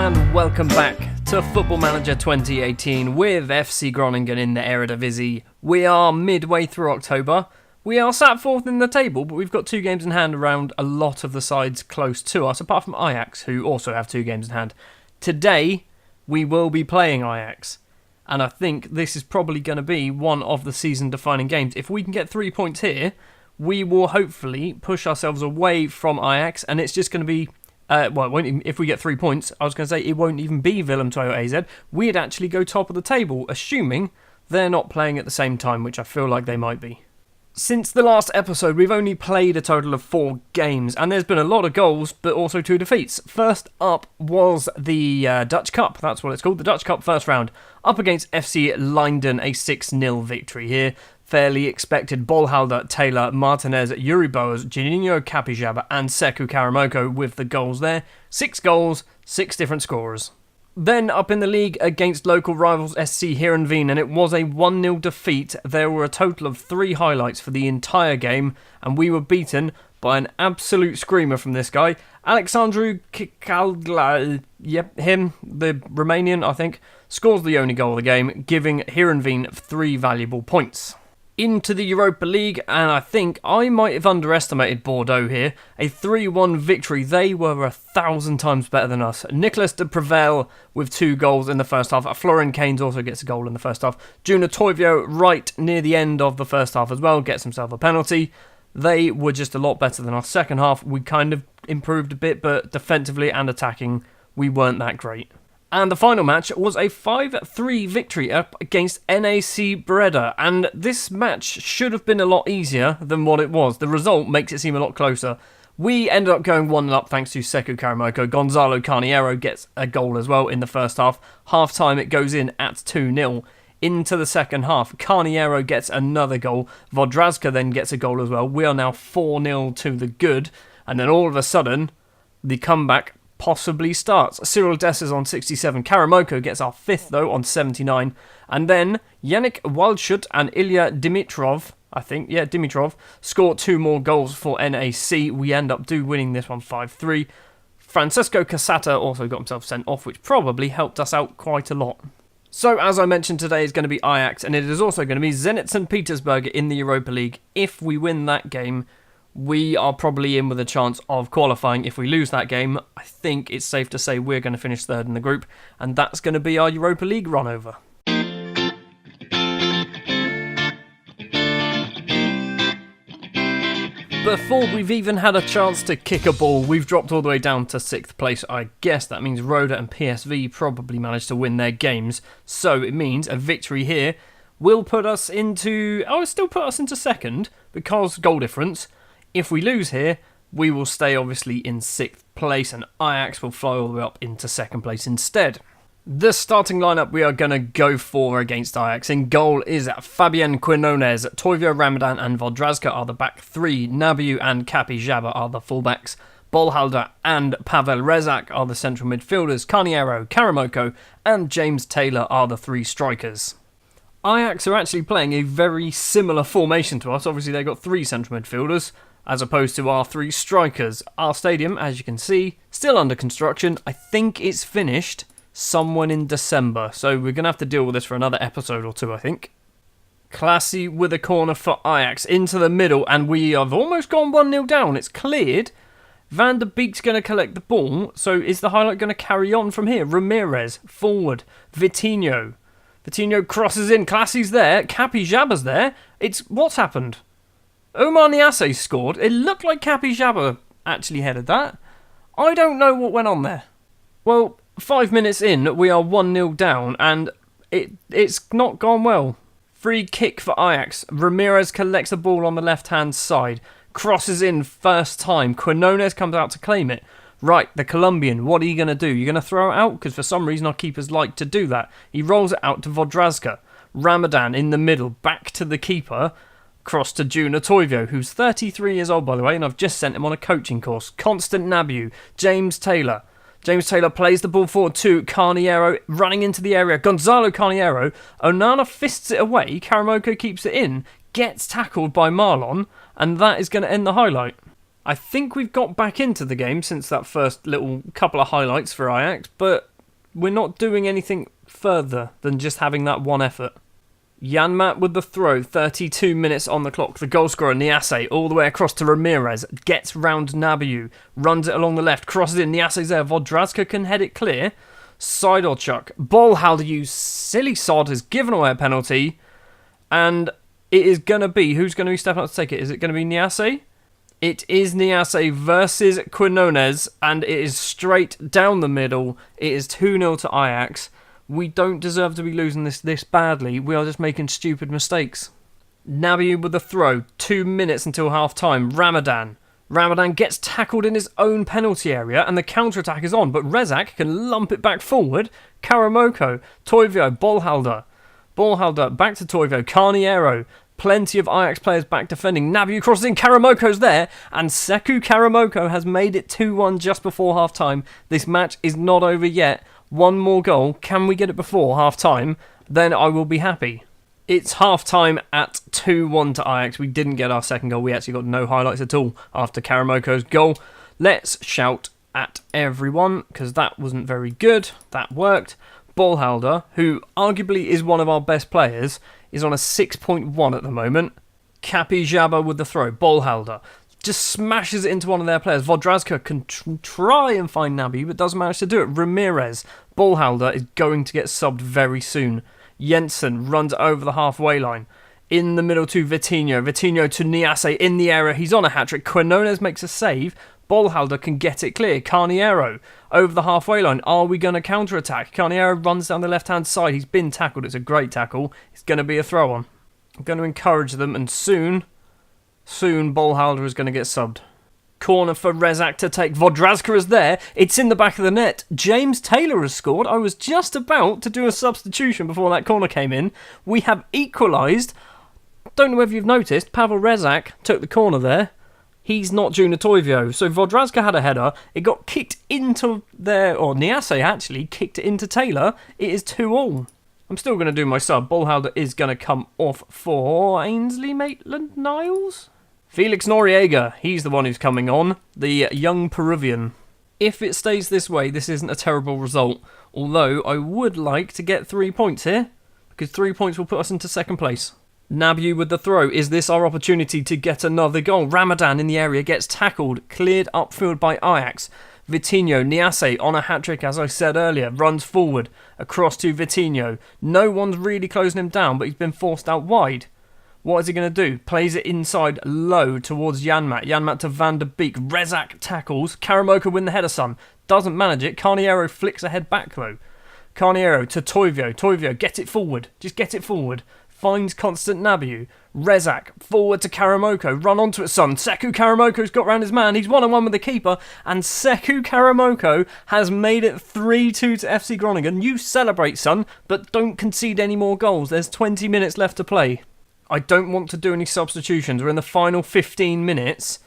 and welcome back to Football Manager 2018 with FC Groningen in the Eredivisie. We are midway through October. We are sat fourth in the table, but we've got 2 games in hand around a lot of the sides close to us, apart from Ajax, who also have 2 games in hand. Today, we will be playing Ajax, and I think this is probably going to be one of the season-defining games. If we can get 3 points here, we will hopefully push ourselves away from Ajax, and it's just going to be... it won't even, if we get 3 points, I was going to say it won't even be Willem Toyo AZ. We'd actually go top of the table, assuming they're not playing at the same time, which I feel like they might be. Since the last episode, we've only played a total of 4 games, and there's been a lot of goals, but also 2 defeats. First up was the Dutch Cup, that's what it's called, the Dutch Cup first round, up against FC Leiden, a 6-0 victory here. Fairly expected. Bolhalder, Taylor, Martinez, Yuri Boas, Juninho Capixaba and Sekou Karamoko with the goals there. 6 goals, 6 different scorers. Then up in the league against local rivals SC Heerenveen, and it was a 1-0 defeat. There were a total of 3 highlights for the entire game, and we were beaten by an absolute screamer from this guy. Alexandru Kikaldla, him, the Romanian, I think, scores the only goal of the game, giving Heerenveen 3 valuable points. Into the Europa League, and I think I might have underestimated Bordeaux here. A 3-1 victory. They were 1,000 times better than us. Nicolas de Prevel with 2 goals in the first half. Florian Kainz also gets a goal in the first half. Joona Toivio right near the end of the first half as well gets himself a penalty. They were just a lot better than us. Second half, we kind of improved a bit, but defensively and attacking, we weren't that great. And the final match was a 5-3 victory up against NAC Breda. And this match should have been a lot easier than what it was. The result makes it seem a lot closer. We ended up going 1-0 up thanks to Sekou Karamoko. Gonzalo Carneiro gets a goal as well in the first half. Half-time it goes in at 2-0. Into the second half, Carneiro gets another goal. Vodrazka then gets a goal as well. We are now 4-0 to the good. And then all of a sudden, the comeback possibly starts. Cyril Dessers on 67. Karamoko gets our 5th though on 79. And then Yannick Waldschut and Ilya Dimitrov, Dimitrov, score 2 more goals for NAC. We end up winning this one 5-3. Francisco Casata also got himself sent off, which probably helped us out quite a lot. So as I mentioned, today is going to be Ajax, and it is also going to be Zenit St. Petersburg in the Europa League. If we win that game, we are probably in with a chance of qualifying. If we lose that game, I think it's safe to say we're going to finish 3rd in the group, and that's going to be our Europa League run over. Before we've even had a chance to kick a ball, we've dropped all the way down to 6th place. I guess that means Roda and PSV probably managed to win their games, so it means a victory here will put us into... it'll still put us into 2nd, because goal difference. If we lose here, we will stay obviously in 6th place and Ajax will fly all the way up into 2nd place instead. The starting lineup we are going to go for against Ajax. In goal is Fabien Quinones, Toivio, Ramadan and Vodrazka are the back 3, Nabiu and Capixaba are the fullbacks, Bolhalder and Pavel Rezak are the central midfielders, Carneiro, Karamoko and James Taylor are the 3 strikers. Ajax are actually playing a very similar formation to us. Obviously they've got 3 central midfielders, as opposed to our 3 strikers. Our stadium, as you can see, still under construction. I think it's finished somewhere in December, so we're going to have to deal with this for another episode or 2, I think. Classy with a corner for Ajax into the middle, and we have almost gone 1-0 down. It's cleared. Van der Beek's going to collect the ball, so is the highlight going to carry on from here? Ramirez, forward, Vitinho crosses in, Classy's there, Capixaba's there. What's happened? Omar Niasse scored. It looked like Capixaba actually headed that. I don't know what went on there. Well, 5 minutes in, we are 1-0 down, and it's not gone well. Free kick for Ajax. Ramirez collects the ball on the left-hand side. Crosses in first time. Quinones comes out to claim it. Right, the Colombian, what are you going to do? You're going to throw it out? Because for some reason our keepers like to do that. He rolls it out to Vodrazka. Ramadan in the middle, back to the keeper. Cross to Joona Toivio, who's 33 years old, by the way, and I've just sent him on a coaching course. Constant Nabiu, James Taylor. James Taylor plays the ball forward to Carneiro, running into the area. Gonzalo Carneiro. Onana fists it away. Karamoko keeps it in, gets tackled by Marlon, and that is going to end the highlight. I think we've got back into the game since that first little couple of highlights for Ajax, but we're not doing anything further than just having that one effort. Janmaat with the throw, 32 minutes on the clock. The goal scorer, Niasse, all the way across to Ramirez. Gets round Nabiu. Runs it along the left. Crosses in. Niasse's there. Vodrazka can head it clear. Sidorchuk. Ballhalder, you silly sod, has given away a penalty. And it is going to be... Who's going to be stepping up to take it? Is it going to be Niasse? It is Niasse versus Quinones. And it is straight down the middle. It is 2-0 to Ajax. We don't deserve to be losing this badly. We are just making stupid mistakes. Nabiu with the throw. 2 minutes until half-time. Ramadan gets tackled in his own penalty area and the counter-attack is on, but Rezak can lump it back forward. Karamoko. Toivio. Ballhalder. Back to Toivio. Carniero. Plenty of Ajax players back defending. Nabiu crosses in. Karamoko's there. And Sekou Karamoko has made it 2-1 just before half-time. This match is not over yet. One more goal. Can we get it before half-time? Then I will be happy. It's half-time at 2-1 to Ajax. We didn't get our second goal. We actually got no highlights at all after Karamoko's goal. Let's shout at everyone, because that wasn't very good. That worked. Ballhalder, who arguably is one of our best players, is on a 6.1 at the moment. Kapi Jabba with the throw. Ballhalder just smashes it into one of their players. Vodrazka can try and find Nabi, but doesn't manage to do it. Ramirez. Ballhalder is going to get subbed very soon. Jensen runs over the halfway line. In the middle to Vitinho. Vitinho to Niasse in the area. He's on a hat-trick. Quinones makes a save. Ballhalder can get it clear. Carniero over the halfway line. Are we going to counter-attack? Carniero runs down the left-hand side. He's been tackled. It's a great tackle. It's going to be a throw-on. I'm going to encourage them, and soon Ballhalder is going to get subbed. Corner for Rezak to take. Vodrazka is there. It's in the back of the net. James Taylor has scored. I was just about to do a substitution before that corner came in. We have equalised. Don't know whether you've noticed, Pavel Rezak took the corner there. He's not Joona Toivio. So Vodrazka had a header. It got kicked into there, or Niasse actually kicked it into Taylor. It is 2-2. I'm still going to do my sub. Ballhalder is going to come off for Ainsley Maitland-Niles. Felix Noriega, he's the one who's coming on, the young Peruvian. If it stays this way, this isn't a terrible result, although I would like to get 3 points here, because 3 points will put us into second place. Nabiu with the throw. Is this our opportunity to get another goal? Ramadan in the area gets tackled, cleared upfield by Ajax. Vitinho, Niasse on a hat-trick, as I said earlier, runs forward, across to Vitinho. No one's really closing him down, but he's been forced out wide. What is he going to do? Plays it inside low towards Janmaat. Janmaat to Van der Beek. Rezak tackles. Karamoko win the header, son. Doesn't manage it. Carniero flicks ahead back, though. Carniero to Toivio. Toivio, get it forward. Just get it forward. Finds Constant Nabiu. Rezak forward to Karamoko. Run onto it, son. Sekou Karamoko's got round his man. He's 1-on-1 with the keeper. And Sekou Karamoko has made it 3-2 to FC Groningen. You celebrate, son, but don't concede any more goals. There's 20 minutes left to play. I don't want to do any substitutions. We're in the final 15 minutes,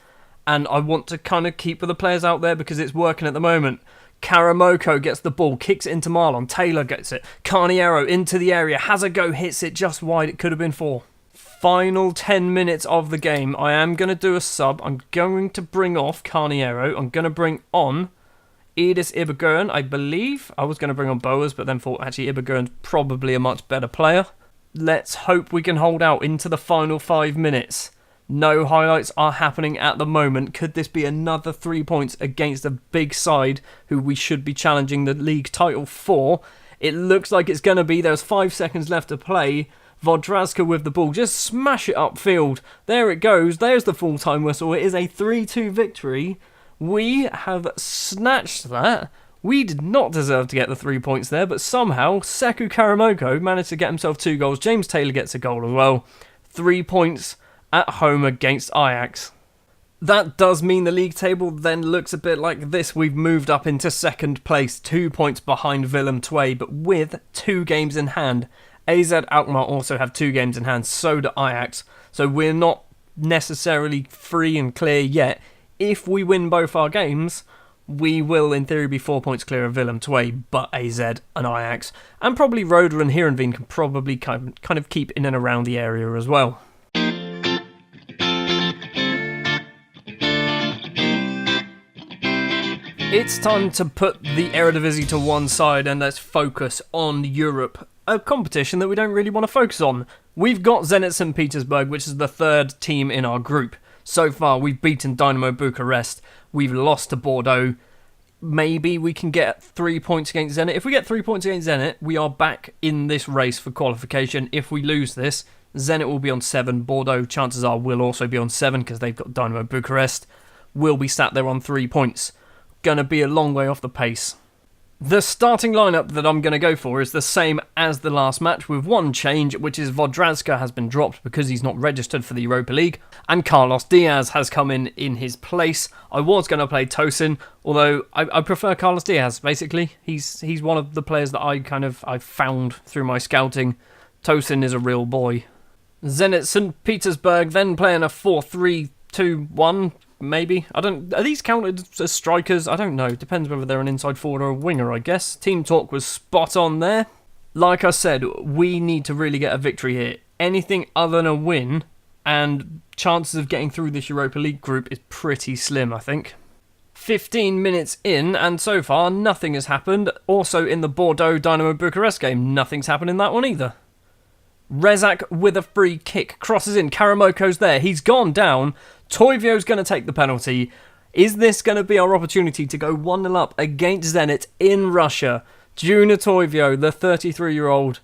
and I want to kind of keep with the players out there because it's working at the moment. Karamoko gets the ball, kicks it into Marlon. Taylor gets it. Carniero into the area, has a go, hits it just wide. It could have been 4. Final 10 minutes of the game. I am going to do a sub. I'm going to bring off Carniero. I'm going to bring on Edis Ibergurn, I believe. I was going to bring on Boas, but then thought actually Ibergurn's probably a much better player. Let's hope we can hold out into the final 5 minutes. No highlights are happening at the moment. Could this be another 3 points against a big side who we should be challenging the league title for? It looks like it's going to be. There's 5 seconds left to play. Vodrazka with the ball. Just smash it upfield. There it goes. There's the full-time whistle. It is a 3-2 victory. We have snatched that. We did not deserve to get the 3 points there, but somehow Sekou Karamoko managed to get himself 2 goals. James Taylor gets a goal as well. 3 points at home against Ajax. That does mean the league table then looks a bit like this. We've moved up into second place, 2 points behind Willem II, but with 2 games in hand. AZ Alkmaar also have 2 games in hand, so do Ajax. So we're not necessarily free and clear yet. If we win both our games, we will, in theory, be 4 points clear of Willem II, but AZ and Ajax, and probably Roda and Heerenveen can probably kind of keep in and around the area as well. It's time to put the Eredivisie to one side and let's focus on Europe, a competition that we don't really want to focus on. We've got Zenit St. Petersburg, which is the third team in our group. So far, we've beaten Dynamo Bucharest, we've lost to Bordeaux. Maybe we can get 3 points against Zenit. If we get 3 points against Zenit, we are back in this race for qualification. If we lose this, Zenit will be on 7. Bordeaux, chances are, will also be on 7 because they've got Dynamo Bucharest. We'll be sat there on 3 points. Gonna be a long way off the pace. The starting lineup that I'm going to go for is the same as the last match, with one change, which is Vodrazka has been dropped because he's not registered for the Europa League, and Carlos Diaz has come in his place. I was going to play Tosin, although I prefer Carlos Diaz, basically. He's one of the players that I found through my scouting. Tosin is a real boy. Zenit St. Petersburg then playing a 4-3-2-1, maybe. Are these counted as strikers? I don't know. Depends whether they're an inside forward or a winger, I guess. Team talk was spot on there. Like I said, we need to really get a victory here. Anything other than a win, and chances of getting through this Europa League group is pretty slim, I think. 15 minutes in, and so far nothing has happened. Also in the Bordeaux Dynamo Bucharest game, nothing's happened in that one either. Rezak with a free kick, crosses in, Karamoko's there, he's gone down, Toivio's going to take the penalty. Is this going to be our opportunity to go 1-0 up against Zenit in Russia? Joona Toivio, the 33-year-old,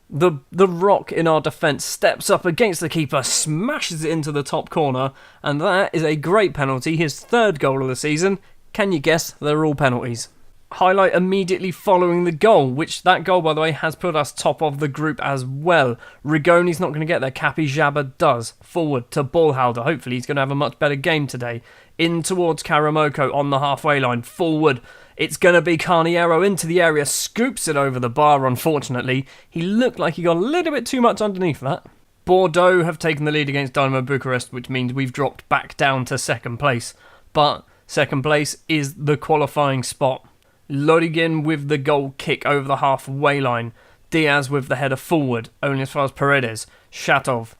the rock in our defence, steps up against the keeper, smashes it into the top corner, and that is a great penalty, his third goal of the season. Can you guess? They're all penalties. Highlight immediately following the goal, which that goal, by the way, has put us top of the group as well. Rigoni's not going to get there. Kapi Jaba does. Forward to Ballhalder. Hopefully he's going to have a much better game today. In towards Karamoko on the halfway line. Forward. It's going to be Carniero into the area. Scoops it over the bar, unfortunately. He looked like he got a little bit too much underneath that. Bordeaux have taken the lead against Dynamo Bucharest, which means we've dropped back down to second place. But second place is the qualifying spot. Lodygin with the goal kick over the halfway line. Diaz with the header forward, only as far as Paredes. Shatov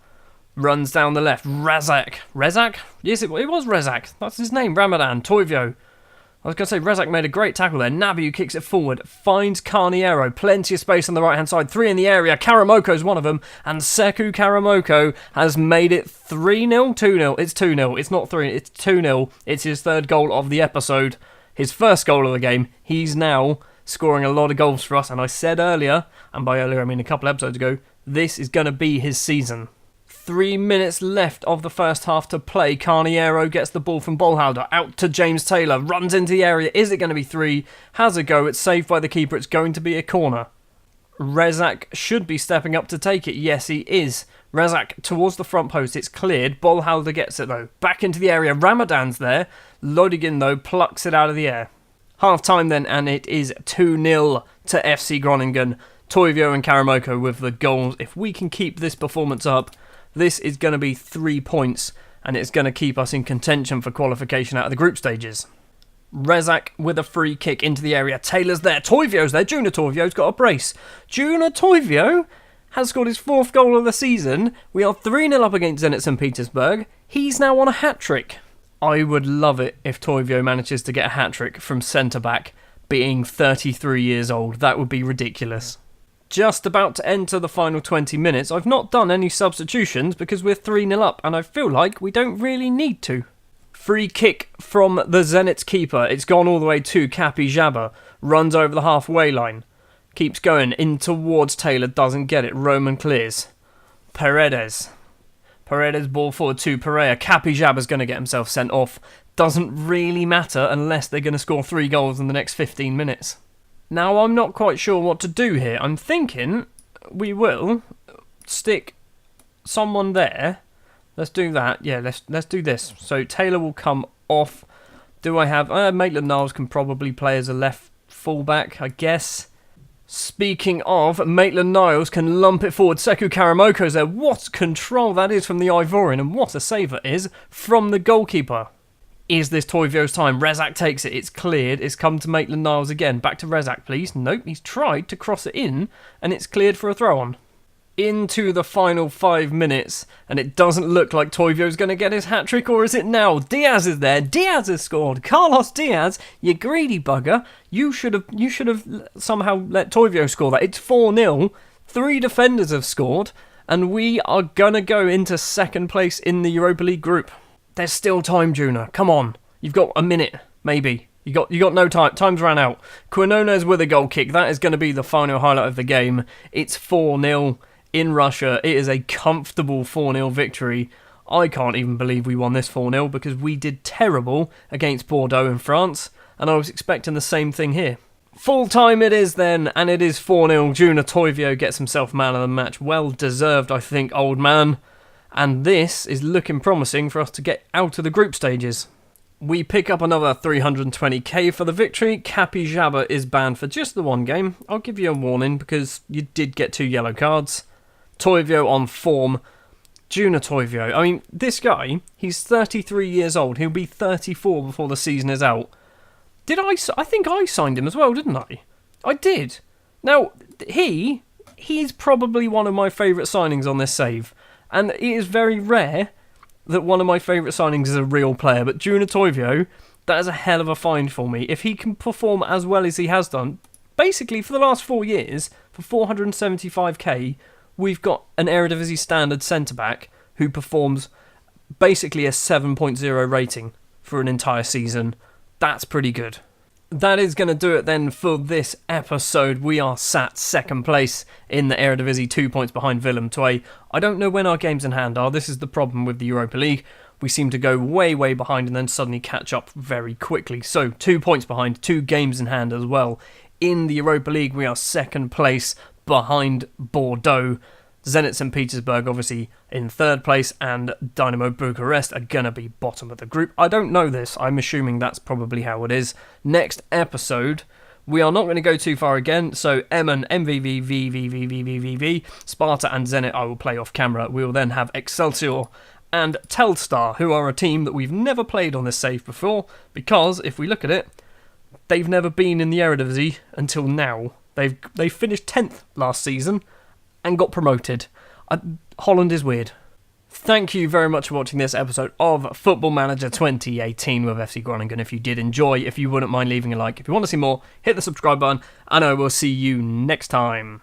runs down the left. Rezak? Yes, it was Rezak. That's his name. Ramadan. Toivio. I was going to say Rezak made a great tackle there. Nabiu kicks it forward. Finds Carniero. Plenty of space on the right-hand side. 3 in the area. Karamoko's one of them. And Sekou Karamoko has made it 3-0? 2-0. It's 2-0. It's not 3. It's 2-0. It's his third goal of the episode. His first goal of the game. He's now scoring a lot of goals for us. And I said earlier, and by earlier I mean a couple episodes ago, this is going to be his season. 3 minutes left of the first half to play. Carniero gets the ball from Ballhalder. Out to James Taylor. Runs into the area. Is it going to be 3? Has a go. It's saved by the keeper. It's going to be a corner. Rezak should be stepping up to take it. Yes, he is. Rezak towards the front post. It's cleared. Ballhalder gets it, though. Back into the area. Ramadan's there. Lodygin, though, plucks it out of the air. Half-time, then, and it is 2-0 to FC Groningen. Toivio and Karamoko with the goals. If we can keep this performance up, this is going to be 3 points, and it's going to keep us in contention for qualification out of the group stages. Rezak with a free kick into the area. Taylor's there. Toivio's there. Joona Toivio's got a brace. Joona Toivio has scored his 4th goal of the season. We are 3-0 up against Zenit St. Petersburg. He's now on a hat-trick. I would love it if Toivio manages to get a hat-trick from centre-back, being 33 years old. That would be ridiculous. Just about to enter the final 20 minutes. I've not done any substitutions because we're 3-0 up, and I feel like we don't really need to. Free kick from the Zenit's keeper. It's gone all the way to Kapi Jaba. Runs over the halfway line. Keeps going in towards Taylor. Doesn't get it. Roman clears. Paredes ball forward to Pereira. Kapi Jaba's going to get himself sent off. Doesn't really matter unless they're going to score 3 goals in the next 15 minutes. Now, I'm not quite sure what to do here. I'm thinking we will stick someone there. Let's do that. Yeah, let's do this. So Taylor will come off. Do I have... Maitland-Niles can probably play as a left fullback, I guess. Speaking of, Maitland-Niles can lump it forward. Sekou Karamoko's there. What control that is from the Ivorian, and what a save it is from the goalkeeper. Is this Toivio's time? Rezak takes it. It's cleared. It's come to Maitland-Niles again. Back to Rezak, please. Nope, he's tried to cross it in, and it's cleared for a throw-on. into the final 5 minutes, and it doesn't look like Toivio's going to get his hat-trick, or is it now? Diaz is there. Diaz has scored. Carlos Diaz, you greedy bugger. You should have somehow let Toivio score that. It's 4-0. 3 defenders have scored, and we are going to go into second place in the Europa League group. There's still time, Joona. Come on. You've got a minute, maybe. You got no time. Time's ran out. Quinones with a goal kick. That is going to be the final highlight of the game. It's 4-0 in Russia. It is a comfortable 4-0 victory. I can't even believe we won this 4-0 because we did terrible against Bordeaux in France, and I was expecting the same thing here. Full time it is then, and it is 4-0. Joona Toivio gets himself man of the match. Well deserved, I think, old man. And this is looking promising for us to get out of the group stages. We pick up another 320k for the victory. Kapi Jabba is banned for just the one game. I'll give you a warning because you did get 2 yellow cards. Toivio on form. Joona Toivio. I mean, this guy, he's 33 years old. He'll be 34 before the season is out. I think I signed him as well, didn't I? I did. Now, he's probably one of my favourite signings on this save. And it is very rare that one of my favourite signings is a real player. But Joona Toivio, that is a hell of a find for me. If he can perform as well as he has done, basically for the last 4 years, for 475k, we've got an Eredivisie standard centre-back who performs basically a 7.0 rating for an entire season. That's pretty good. That is going to do it then for this episode. We are sat second place in the Eredivisie, 2 points behind Willem II. I don't know when our games in hand are. This is the problem with the Europa League. We seem to go way, way behind and then suddenly catch up very quickly. So 2 points behind, 2 games in hand as well. In the Europa League, we are second place behind Bordeaux. Zenit St. Petersburg obviously in third place, and Dynamo Bucharest are going to be bottom of the group. I don't know this. I'm assuming that's probably how it is. Next episode, we are not going to go too far again. So Emmen, MVV, VVVVVVV, Sparta and Zenit I will play off camera. We will then have Excelsior and Telstar, who are a team that we've never played on this save before, because if we look at it, they've never been in the Eredivisie until now. They finished 10th last season and got promoted. Holland is weird. Thank you very much for watching this episode of Football Manager 2018 with FC Groningen. If you did enjoy, if you wouldn't mind leaving a like. If you want to see more, hit the subscribe button, and I will see you next time.